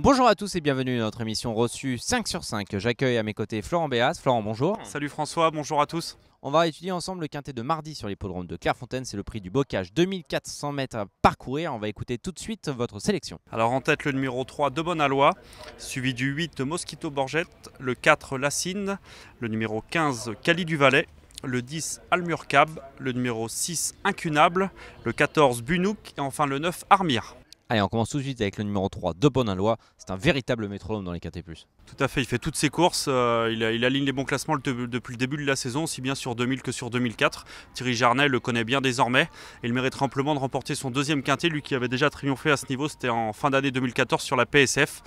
Bonjour à tous et bienvenue dans notre émission reçue 5 sur 5. J'accueille à mes côtés Florent Béas. Florent, bonjour. Salut François, bonjour à tous. On va étudier ensemble le quintet de mardi sur l'hippodrome de Clairefontaine. C'est le prix du bocage, 2400 mètres à parcourir. On va écouter tout de suite votre sélection. Alors en tête le numéro 3 de Bonalois, suivi du 8 Mosquito Borgette, le 4 Lassine, le numéro 15 Cali du Valais, le 10 Almurcab, le numéro 6 Incunable, le 14 Bunouk et enfin le 9 Armire. Allez, on commence tout de suite avec le numéro 3 de Bonalois. C'est un véritable métronome dans les quintets plus. Tout à fait, il fait toutes ses courses, il aligne les bons classements depuis le début de la saison, aussi bien sur 2000 que sur 2004. Thierry Jarnet le connaît bien désormais et il mériterait amplement de remporter son deuxième quintet, lui qui avait déjà triomphé à ce niveau, c'était en fin d'année 2014 sur la PSF.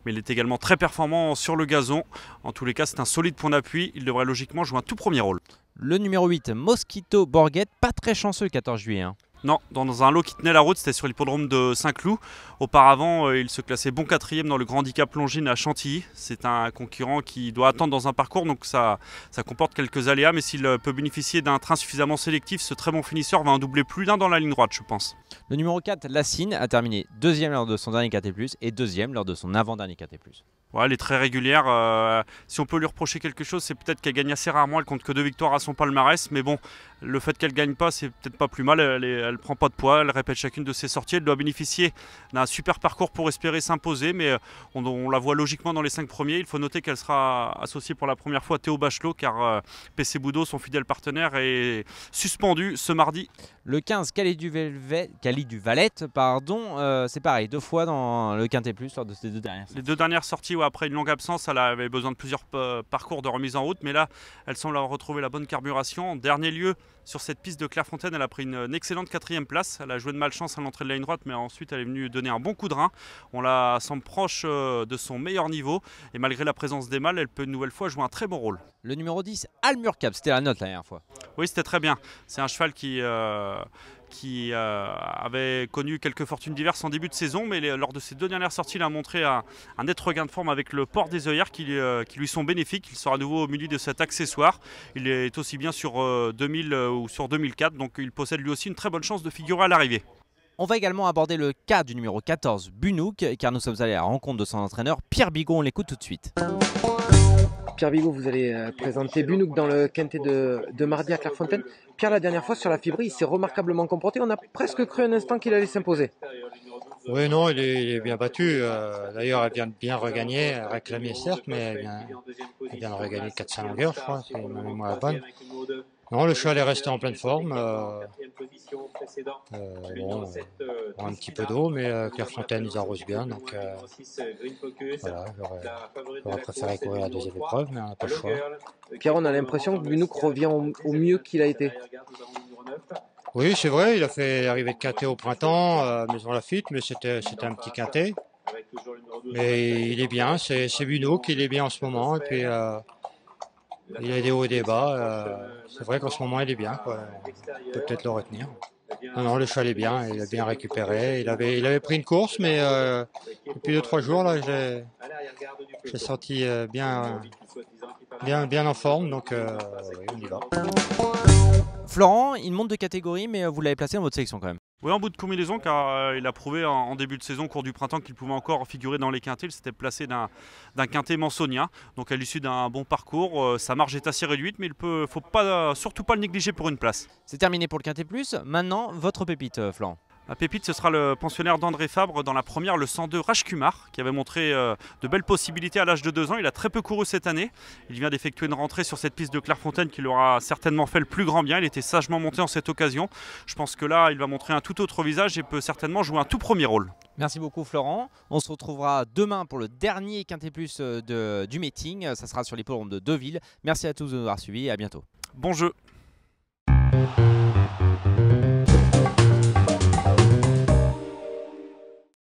Mais il est également très performant sur le gazon. En tous les cas, c'est un solide point d'appui, il devrait logiquement jouer un tout premier rôle. Le numéro 8, Mosquito Borgette, pas très chanceux le 14 juillet. Non, dans un lot qui tenait la route, c'était sur l'hippodrome de Saint-Cloud. Auparavant, il se classait bon quatrième dans le Grand Handicap Longines à Chantilly. C'est un concurrent qui doit attendre dans un parcours, donc ça comporte quelques aléas. Mais s'il peut bénéficier d'un train suffisamment sélectif, ce très bon finisseur va en doubler plus d'un dans la ligne droite, je pense. Le numéro 4, Lassine, a terminé deuxième lors de son dernier quintet plus et deuxième lors de son avant-dernier quintet plus. Ouais, elle est très régulière. Si on peut lui reprocher quelque chose, c'est peut-être qu'elle gagne assez rarement. Elle compte que 2 victoires à son palmarès. Mais bon, le fait qu'elle ne gagne pas, c'est peut-être pas plus mal. Elle prend pas de poids. Elle répète chacune de ses sorties. Elle doit bénéficier d'un super parcours pour espérer s'imposer. Mais on la voit logiquement dans les 5 premiers. Il faut noter qu'elle sera associée pour la première fois à Théo Bachelot, car PC Boudot, son fidèle partenaire, est suspendu ce mardi. Le 15, Cali du Valette, c'est pareil, 2 fois dans le quintet plus lors de ces 2 dernières sorties. Les 2 dernières sorties, après une longue absence, elle avait besoin de plusieurs parcours de remise en route, mais là, elle semble avoir retrouvé la bonne carburation. En dernier lieu, sur cette piste de Clairefontaine, elle a pris une excellente 4e place. Elle a joué de malchance à l'entrée de la ligne droite, mais ensuite elle est venue donner un bon coup de rein. On la semble proche de son meilleur niveau, et malgré la présence des mâles, elle peut une nouvelle fois jouer un très bon rôle. Le numéro 10, Almurcab, c'était la note la dernière fois. Oui, c'était très bien. C'est un cheval qui avait connu quelques fortunes diverses en début de saison, mais lors de ses 2 dernières sorties, il a montré un net regain de forme avec le port des œillères qui lui sont bénéfiques. Il sera à nouveau au milieu de cet accessoire. Il est aussi bien sur 2000 ou sur 2004, donc il possède lui aussi une très bonne chance de figurer à l'arrivée. On va également aborder le cas du numéro 14, Bunouk, car nous sommes allés à la rencontre de son entraîneur, Pierre Bigot. On l'écoute tout de suite. Pierre Bigot, vous allez présenter Bunouk dans le quintet de mardi à Clairefontaine. Pierre, la dernière fois sur la Fibri, il s'est remarquablement comporté. On a presque cru un instant qu'il allait s'imposer. Oui, non, il est bien battu. D'ailleurs, elle vient de bien regagner, réclamée certes, mais elle vient de regagner 400 longueurs, je crois, c'est ma mémoire est bonne. Non, le cheval est resté en pleine forme. Un petit peu d'eau, mais Clairefontaine, ils arrosent bien. Donc voilà, j'aurais préféré courir la deuxième épreuve, mais on n'a pas le choix. Pierre, on a l'impression que Bunouk revient au mieux qu'il a été. Oui, c'est vrai, il a fait l'arrivée de quintet au printemps, Maison Lafitte, mais c'était un petit quintet. Mais il est bien, c'est Bunouk, il est bien en ce moment. Et puis il a des hauts et des bas. C'est vrai qu'en ce moment il est bien, quoi. On peut peut-être le retenir. Non, le cheval est bien, il a bien récupéré. Il avait pris une course, mais depuis 2-3 jours, là, j'ai senti bien en forme, donc oui, on y va. Florent, il monte de catégorie, mais vous l'avez placé dans votre sélection quand même. Oui, en bout de combinaison, car il a prouvé en début de saison, au cours du printemps, qu'il pouvait encore figurer dans les quintets. Il s'était placé d'un quintet mansonien. Donc à l'issue d'un bon parcours, sa marge est assez réduite, mais il ne faut surtout pas le négliger pour une place. C'est terminé pour le quintet plus. Maintenant, votre pépite, Florent. La pépite, ce sera le pensionnaire d'André Fabre dans la première, le 102 Rajkumar, qui avait montré de belles possibilités à l'âge de 2 ans. Il a très peu couru cette année. Il vient d'effectuer une rentrée sur cette piste de Clairefontaine qui lui aura certainement fait le plus grand bien. Il était sagement monté en cette occasion. Je pense que là, il va montrer un tout autre visage et peut certainement jouer un tout premier rôle. Merci beaucoup Florent. On se retrouvera demain pour le dernier quintet plus du meeting. Ça sera sur l'hippodrome de Deauville. Merci à tous de nous avoir suivis et à bientôt. Bon jeu.